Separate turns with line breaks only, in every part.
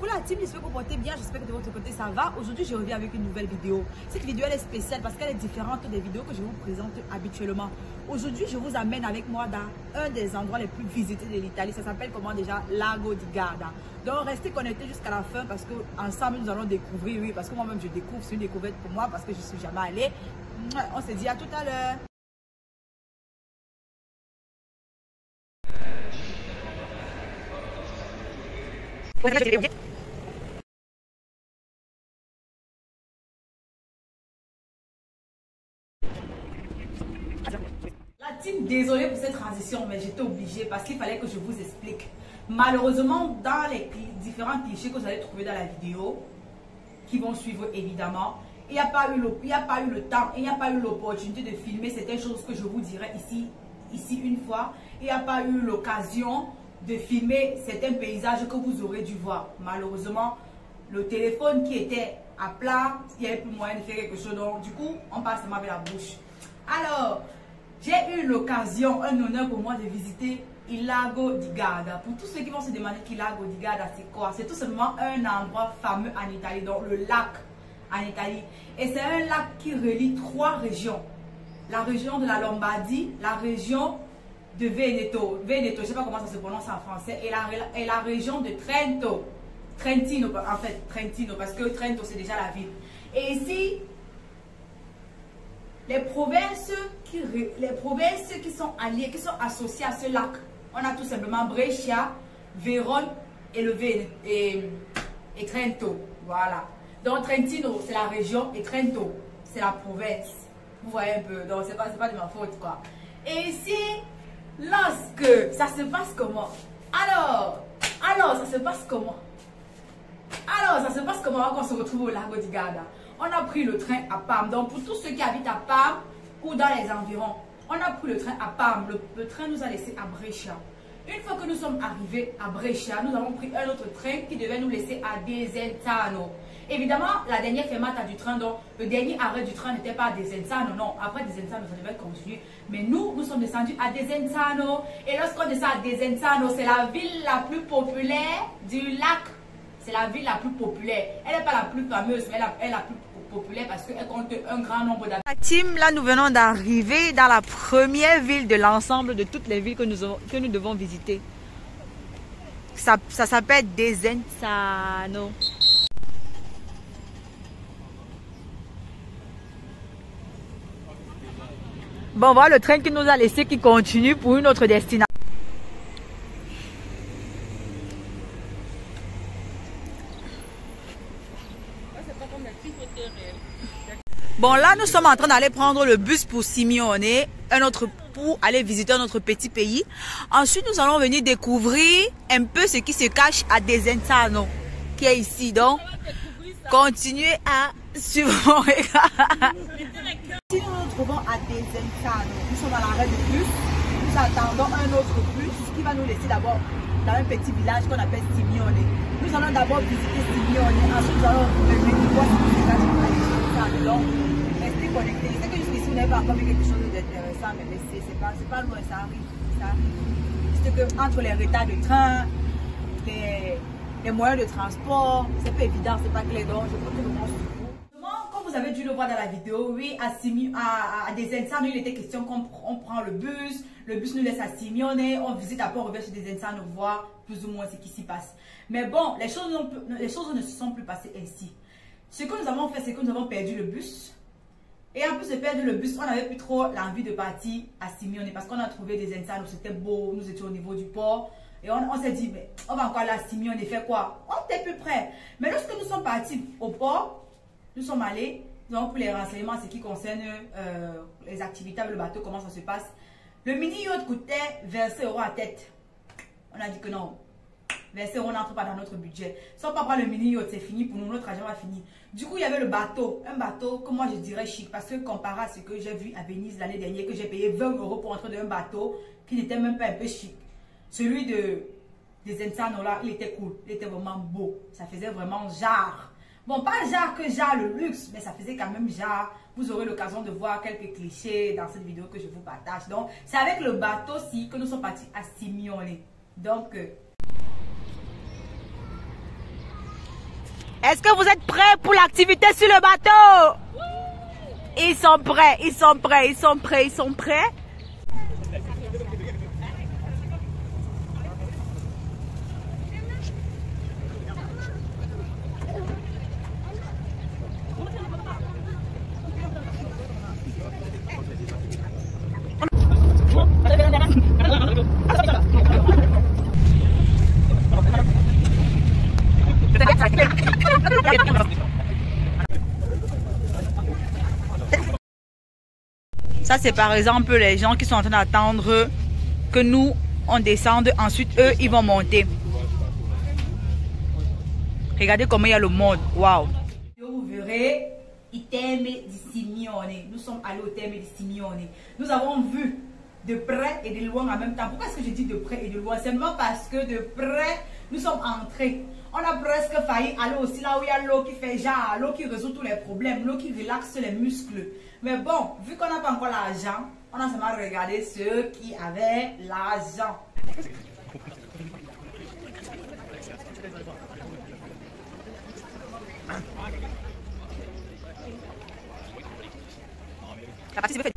Coucou la team, j'espère que vous portez bien, j'espère que de votre côté ça va. Aujourd'hui je reviens avec une nouvelle vidéo. Cette vidéo elle est spéciale parce qu'elle est différente des vidéos que je vous présente habituellement. Aujourd'hui je vous amène avec moi dans un des endroits les plus visités de l'Italie. Ça s'appelle comment déjà? Lago di Garda. Donc restez connectés jusqu'à la fin parce que ensemble nous allons découvrir, oui, parce que moi-même je découvre, c'est une découverte pour moi parce que je ne suis jamais allée. On se dit à tout à l'heure. La team, désolée pour cette transition, mais j'étais obligée parce qu'il fallait que je vous explique. Malheureusement, dans les différents clichés que vous allez trouver dans la vidéo, qui vont suivre évidemment, il n'y a pas eu le temps, il n'y a pas eu l'opportunité de filmer certaines choses que je vous dirai ici une fois. Il n'y a pas eu l'occasion de filmer certains paysages que vous aurez dû voir. Malheureusement, le téléphone qui était à plat, il n'y avait plus moyen de faire quelque chose. Donc, du coup, on passe seulement avec la bouche. Alors, j'ai eu l'occasion, un honneur pour moi de visiter il Lago di Garda. Pour tous ceux qui vont se demander qu'il Lago di Garda, c'est quoi? C'est tout simplement un endroit fameux en Italie, donc le lac en Italie. Et c'est un lac qui relie trois régions. La région de la Lombardie, la région de Veneto, je ne sais pas comment ça se prononce en français, et la région de Trentino, en fait, Trentino, parce que Trento c'est déjà la ville. Et ici, les provinces qui sont alliées, qui sont associées à ce lac, on a tout simplement Brescia, Vérone et Trento. Voilà. Donc Trentino, c'est la région et Trento, c'est la province. Vous voyez un peu, donc c'est pas de ma faute quoi. Et ici, lorsque ça se passe comment? Alors, ça se passe comment? Alors, ça se passe comment quand on se retrouve au Lago di Garda? On a pris le train à Parme. Donc, pour tous ceux qui habitent à Parme ou dans les environs, on a pris le train à Parme. Le train nous a laissé à Brescia. Une fois que nous sommes arrivés à Brescia, nous avons pris un autre train qui devait nous laisser à Desenzano. Évidemment, la dernière fermata du train, donc le dernier arrêt du train n'était pas à Desenzano, non. Après Desenzano, ça devait continuer. Mais nous sommes descendus à Desenzano. Et lorsqu'on descend à Desenzano, c'est la ville la plus populaire du lac. C'est la ville la plus populaire. Elle n'est pas la plus fameuse, mais elle est la plus populaire parce qu'elle compte un grand nombre d'habitants. La team, là, nous venons d'arriver dans la première ville de l'ensemble de toutes les villes que nous devons visiter. Ça s'appelle Desenzano. Bon, voilà le train qui nous a laissé qui continue pour une autre destination. Bon, là, nous sommes en train d'aller prendre le bus pour Simione, pour aller visiter notre petit pays. Ensuite, nous allons venir découvrir un peu ce qui se cache à Desenzano, qui est ici. Donc, continuez à suivre mon regard. Si nous nous trouvons à Desenzano, nous sommes à l'arrêt de bus. Nous attendons un autre bus qui va nous laisser d'abord dans un petit village qu'on appelle Simione. Nous allons d'abord visiter Simione, ensuite nous allons venir voir ce village à Desenzano. Donc, restez connectés. Je sais que jusqu'ici, vous n'avez pas encore vu quelque chose d'intéressant, mais c'est pas loin, ça arrive. C'est que entre les retards de train, les moyens de transport, c'est pas évident, c'est pas clair. Donc, je crois que le monde se trouve. Comme vous avez dû le voir dans la vidéo, oui, à Desenzano, il était question qu'on prend le bus nous laisse à Simione, on visite après, on revient chez Desenzano, voir plus ou moins ce qui s'y passe. Mais bon, les choses ne se sont plus passées ainsi. Ce que nous avons fait, c'est que nous avons perdu le bus. Et en plus de perdre le bus, on n'avait plus trop l'envie de partir à Simione parce qu'on a trouvé Desenzano, c'était beau, nous étions au niveau du port. Et on s'est dit, mais on va encore aller à Simione et faire quoi? On n'était plus prêt. Mais lorsque nous sommes partis au port, nous sommes allés, nous avons pris les renseignements en ce qui concerne les activités avec le bateau, comment ça se passe. Le mini-yacht coûtait 25 € à tête. On a dit que non, 25 € n'entre pas dans notre budget. Si on ne prend le mini-yacht, c'est fini pour nous, notre argent va finir. Du coup, il y avait le bateau, un bateau que moi je dirais chic, parce que comparé à ce que j'ai vu à Venise l'année dernière, que j'ai payé 20 € pour entrer dans un bateau qui n'était même pas un peu chic. Celui de Desenzano là, il était cool, il était vraiment beau. Ça faisait vraiment genre. Bon, pas genre que genre le luxe, mais ça faisait quand même genre. Vous aurez l'occasion de voir quelques clichés dans cette vidéo que je vous partage. Donc, c'est avec le bateau-ci que nous sommes partis à Simione. Donc, Est-ce que vous êtes prêts pour l'activité sur le bateau? Ils sont prêts, ils sont prêts, ils sont prêts, ils sont prêts. Ça, c'est par exemple les gens qui sont en train d'attendre que nous, on descende. Ensuite, eux, ils vont monter. Regardez comment il y a le monde. Waouh! Vous verrez, Iteme di Simione. Nous sommes allés au Iteme di Simione. Nous avons vu de près et de loin en même temps. Pourquoi est-ce que je dis de près et de loin? Simplement parce que de près, nous sommes entrés. On a presque failli aller aussi là où il y a l'eau qui fait genre, l'eau qui résout tous les problèmes, l'eau qui relaxe les muscles. Mais bon, vu qu'on n'a pas encore l'argent, on a seulement regardé ceux qui avaient l'argent. La partie c'est fait.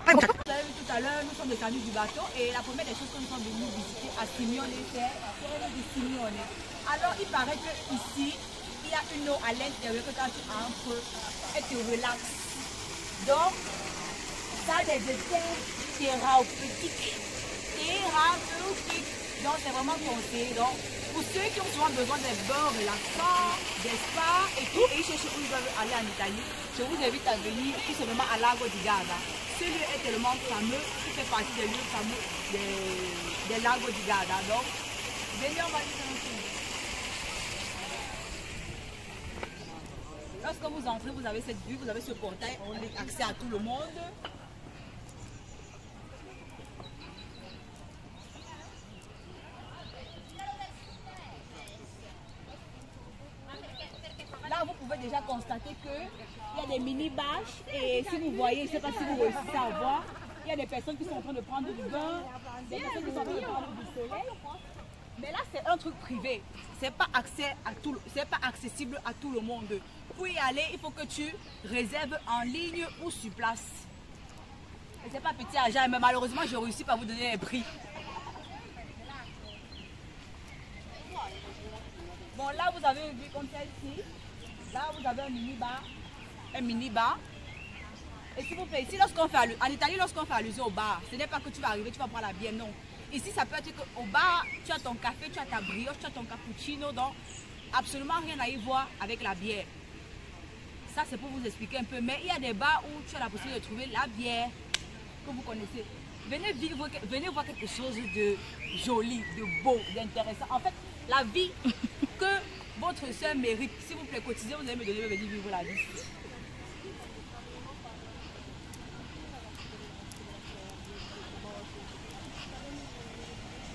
Tout à l'heure, nous sommes descendus du bateau et la première des choses que nous sommes venus visiter à Simione, c'est la forêt de Simione. Alors, il paraît qu'ici, il y a une eau à l'intérieur que quand tu entres, elle te relaxe. Donc, ça a des effets thérapeutiques. Donc, c'est vraiment conseillé. Donc, pour ceux qui ont souvent besoin des bains relaxants, des spas et tout, et chercher où ils doivent aller en Italie, je vous invite à venir tout simplement à Lago di Garda. Ce lieu est tellement fameux, il fait partie des lieux fameux des Lago di Garda. Donc, venez, on va aller ensemble. Lorsque vous entrez, vous avez cette vue, vous avez ce portail, on a accès à tout le monde. Là, vous pouvez déjà constater qu'il y a des mini-bâches et si vous voyez, je ne sais pas si vous réussissez à voir, il y a des personnes qui sont en train de prendre du bain, des personnes qui sont en train de prendre du soleil. Mais là, c'est un truc privé. Ce n'est pas accessible à tout le monde. Pour y aller, il faut que tu réserves en ligne ou sur place. Et ce n'est pas petit argent, mais malheureusement, je ne réussis pas à vous donner les prix. Bon, là, vous avez vu comme celle-ci. Là, vous avez un mini-bar. Un mini-bar. Et s'il vous plaît, ici, en Italie, lorsqu'on fait allusion au bar, ce n'est pas que tu vas arriver, tu vas prendre la bière, non. Ici, ça peut être qu'au bar, tu as ton café, tu as ta brioche, tu as ton cappuccino, donc absolument rien à y voir avec la bière. Ça, c'est pour vous expliquer un peu. Mais il y a des bars où tu as la possibilité de trouver la bière que vous connaissez. Venez voir quelque chose de joli, de beau, d'intéressant. En fait, la vie que votre soeur mérite. S'il vous plaît, cotisez, vous allez me donner de venir vivre la vie.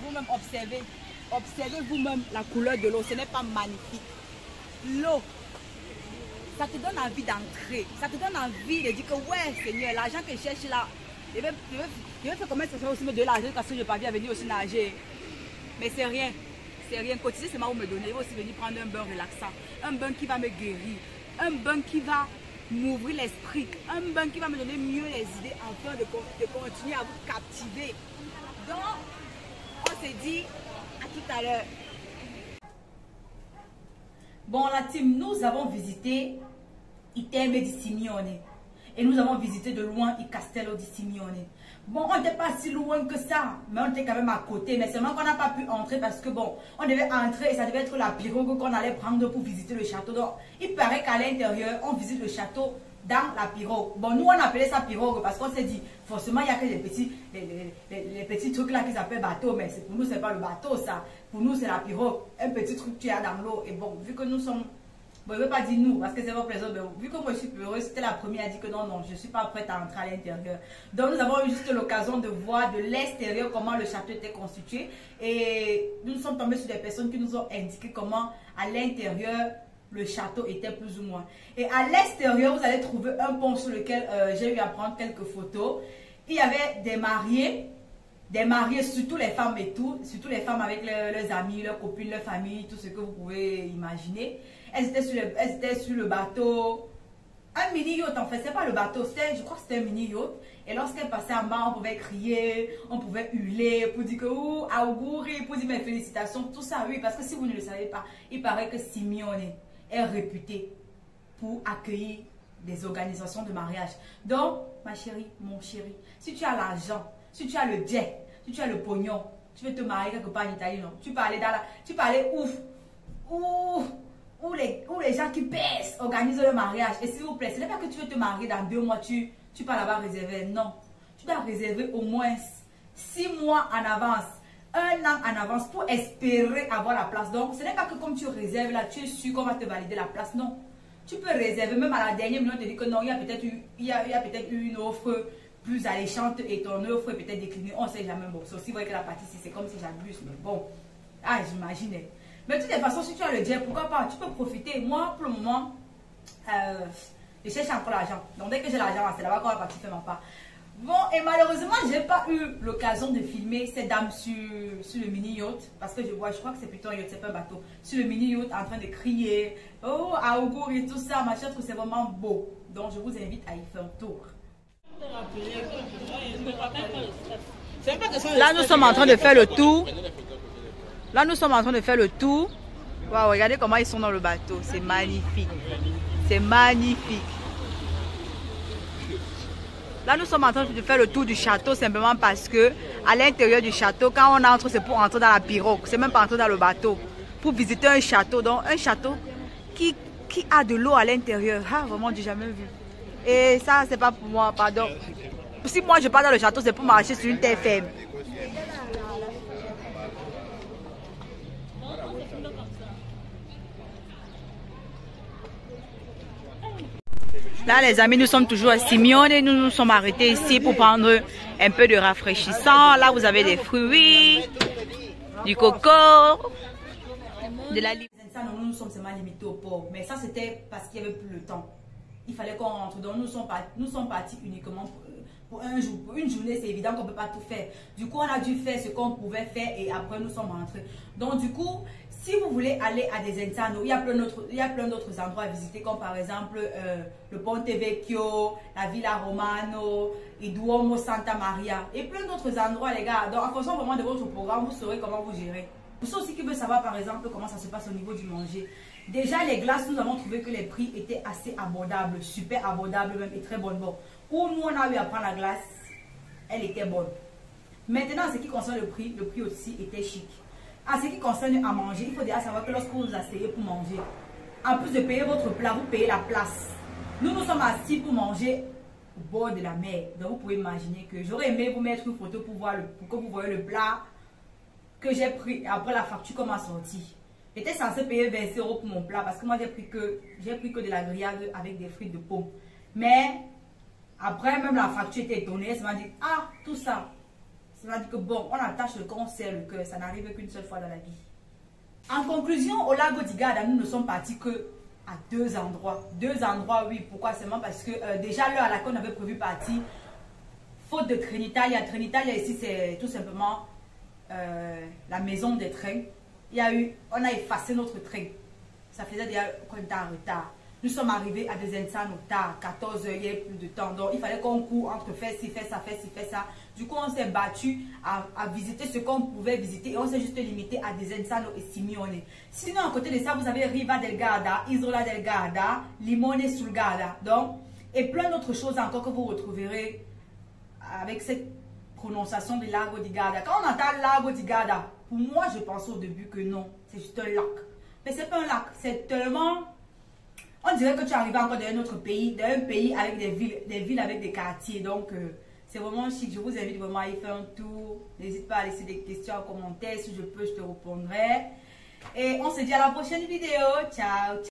Vous-même observez vous-même la couleur de l'eau, ce n'est pas magnifique. L'eau, ça te donne envie d'entrer, ça te donne envie de dire que ouais Seigneur, l'argent que je cherche là, je vais faire comment ça serait aussi me donner l'argent parce que je parviens à venir aussi nager. Mais c'est rien, cotiser c'est moi vous me donnez, je vais aussi venir prendre un bain relaxant, un bain qui va me guérir, un bain qui va m'ouvrir l'esprit, un bain qui va me donner mieux les idées afin de continuer à vous captiver. Donc, on s'est dit à tout à l'heure. Bon, la team, nous avons visité Iteme di Simione. Et nous avons visité de loin il Castello di Simione. Bon, on n'était pas si loin que ça, mais on était quand même à côté. Mais seulement qu'on n'a pas pu entrer parce que bon, on devait entrer et ça devait être la pirogue qu'on allait prendre pour visiter le château. Donc, il paraît qu'à l'intérieur, on visite le château dans la pirogue. Bon, nous on appelait ça pirogue parce qu'on s'est dit, forcément il n'y a que les petits trucs là qu'ils appellent bateau, mais pour nous c'est pas le bateau ça. Pour nous c'est la pirogue, un petit truc que tu as dans l'eau. Et bon, vu que nous sommes, bon je ne veux pas dire nous parce que c'est votre plaisir, mais vu que moi je suis peureuse, c'était la première à dire que non, je ne suis pas prête à entrer à l'intérieur. Donc nous avons eu juste l'occasion de voir de l'extérieur comment le château était constitué. Et nous sommes tombés sur des personnes qui nous ont indiqué comment à l'intérieur le château était plus ou moins. Et à l'extérieur, vous allez trouver un pont sur lequel j'ai eu à prendre quelques photos. il y avait des mariés, surtout les femmes et tout, surtout les femmes avec leurs amis, leurs copines, leur famille, tout ce que vous pouvez imaginer. Elles étaient sur le bateau. Un mini-yacht en fait, c'est pas le bateau, je crois que c'était un mini-yacht. Et lorsqu'elle passait en bas, on pouvait crier, on pouvait hurler pour dire que ouh, auguri, pour dire mes félicitations, tout ça, oui, parce que si vous ne le savez pas, il paraît que Simeone est réputé pour accueillir des organisations de mariage. Donc, ma chérie, mon chéri, si tu as l'argent, si tu as le jet, si tu as le pognon, tu veux te marier quelque part en Italie, non? Tu peux aller où les gens qui pèsent organisent le mariage. Et s'il vous plaît, ce n'est pas que tu veux te marier dans 2 mois, tu peux là-bas réserver. Non. Tu dois réserver au moins 6 mois en avance, 1 an en avance pour espérer avoir la place. Donc, ce n'est pas que comme tu réserves là, tu es sûr qu'on va te valider la place. Non. Tu peux réserver, même à la dernière minute, on te dit que non, il y a peut-être une offre plus alléchante et ton offre est peut-être déclinée. On ne sait jamais. Bon, c'est aussi vrai que la partie, c'est comme si j'abuse. Mais bon, j'imaginais. Mais de toutes les façons, si tu as le jet, pourquoi pas? Tu peux profiter. Moi, pour le moment, je cherche encore l'argent. Donc, dès que j'ai l'argent, c'est là-bas qu'on va partir faire ma part. Bon, et malheureusement, je n'ai pas eu l'occasion de filmer ces dames sur le mini-yacht. Parce que je crois que c'est plutôt un yacht, c'est pas un bateau. Sur le mini-yacht, en train de crier. Oh, auguri et tout ça. Ma chère, c'est vraiment beau. Donc, je vous invite à y faire un tour. Là, nous sommes en train de faire le tour. Waouh, regardez comment ils sont dans le bateau. C'est magnifique. C'est magnifique. Là, nous sommes en train de faire le tour du château simplement parce que à l'intérieur du château, quand on entre, c'est pour entrer dans la pirogue. C'est même pas entrer dans le bateau. Pour visiter un château. Donc, un château qui a de l'eau à l'intérieur. Ah, vraiment, j'ai jamais vu. Et ça, c'est pas pour moi, pardon. Si moi, je pars dans le château, c'est pour marcher sur une terre ferme. Là, les amis, nous sommes toujours à Simeone et nous nous sommes arrêtés ici pour prendre un peu de rafraîchissant. Là, vous avez des fruits, du coco, de la limonade. Nous nous sommes seulement limités au port, mais ça, c'était parce qu'il n'y avait plus le temps. Il fallait qu'on rentre. Donc, nous sommes partis uniquement pour un jour. Pour une journée, c'est évident qu'on ne peut pas tout faire. Du coup, on a dû faire ce qu'on pouvait faire et après, nous sommes rentrés. Donc, du coup, si vous voulez aller à Desenzano, il y a plein d'autres endroits à visiter, comme par exemple le Ponte Vecchio, la Villa Romano, il Duomo Santa Maria et plein d'autres endroits, les gars. Donc, en fonction vraiment de votre programme, vous saurez comment vous gérer. Pour ceux aussi qui veulent savoir, par exemple, comment ça se passe au niveau du manger. Déjà, les glaces, nous avons trouvé que les prix étaient assez abordables, super abordables même et très bonnes. Bon, où nous, on a eu à prendre la glace, elle était bonne. Maintenant, en ce qui concerne le prix aussi était chic. En ce qui concerne à manger, il faut déjà savoir que lorsque vous vous asseyez pour manger, en plus de payer votre plat, vous payez la place. Nous sommes assis pour manger au bord de la mer. Donc, vous pouvez imaginer que j'aurais aimé vous mettre une photo pour que vous voyez le plat que j'ai pris après la facture comme a sorti. J'étais censé payer 20 € pour mon plat parce que moi j'ai pris que de la grillade avec des frites de pomme. Mais après même la facture était étonnée, ça m'a dit ah tout ça. Ça m'a dit que bon, on attache le corps, on serre le cœur, ça n'arrive qu'une seule fois dans la vie. En conclusion, au lago di Garda, nous ne sommes partis que à 2 endroits. 2 endroits, oui. Pourquoi? Seulement parce que déjà l'heure à laquelle on avait prévu partir, faute de Trenitalia. Trenitalia ici c'est tout simplement la maison des trains. On a effacé notre train. Ça faisait déjà qu'on était en retard. Nous sommes arrivés à Desenzano tard, 14 h, il y a plus de temps. Donc il fallait qu'on court entre faire ci, faire ça, faire ci, faire ça. Du coup, on s'est battu à visiter ce qu'on pouvait visiter et on s'est juste limité à Desenzano et Simeone. Sinon, à côté de ça, vous avez Riva del Garda, Isola del Garda, Limone sul Garda. Donc, et plein d'autres choses encore que vous retrouverez avec cette prononciation de Lago di Garda. Quand on entend Lago di Garda, pour moi, je pense au début que non, c'est juste un lac. Mais c'est pas un lac, c'est tellement... On dirait que tu arrives encore dans un autre pays, dans un pays avec des villes avec des quartiers. Donc, c'est vraiment chic. Je vous invite vraiment à y faire un tour. N'hésite pas à laisser des questions en commentaire. Si je peux, je te répondrai. Et on se dit à la prochaine vidéo. Ciao!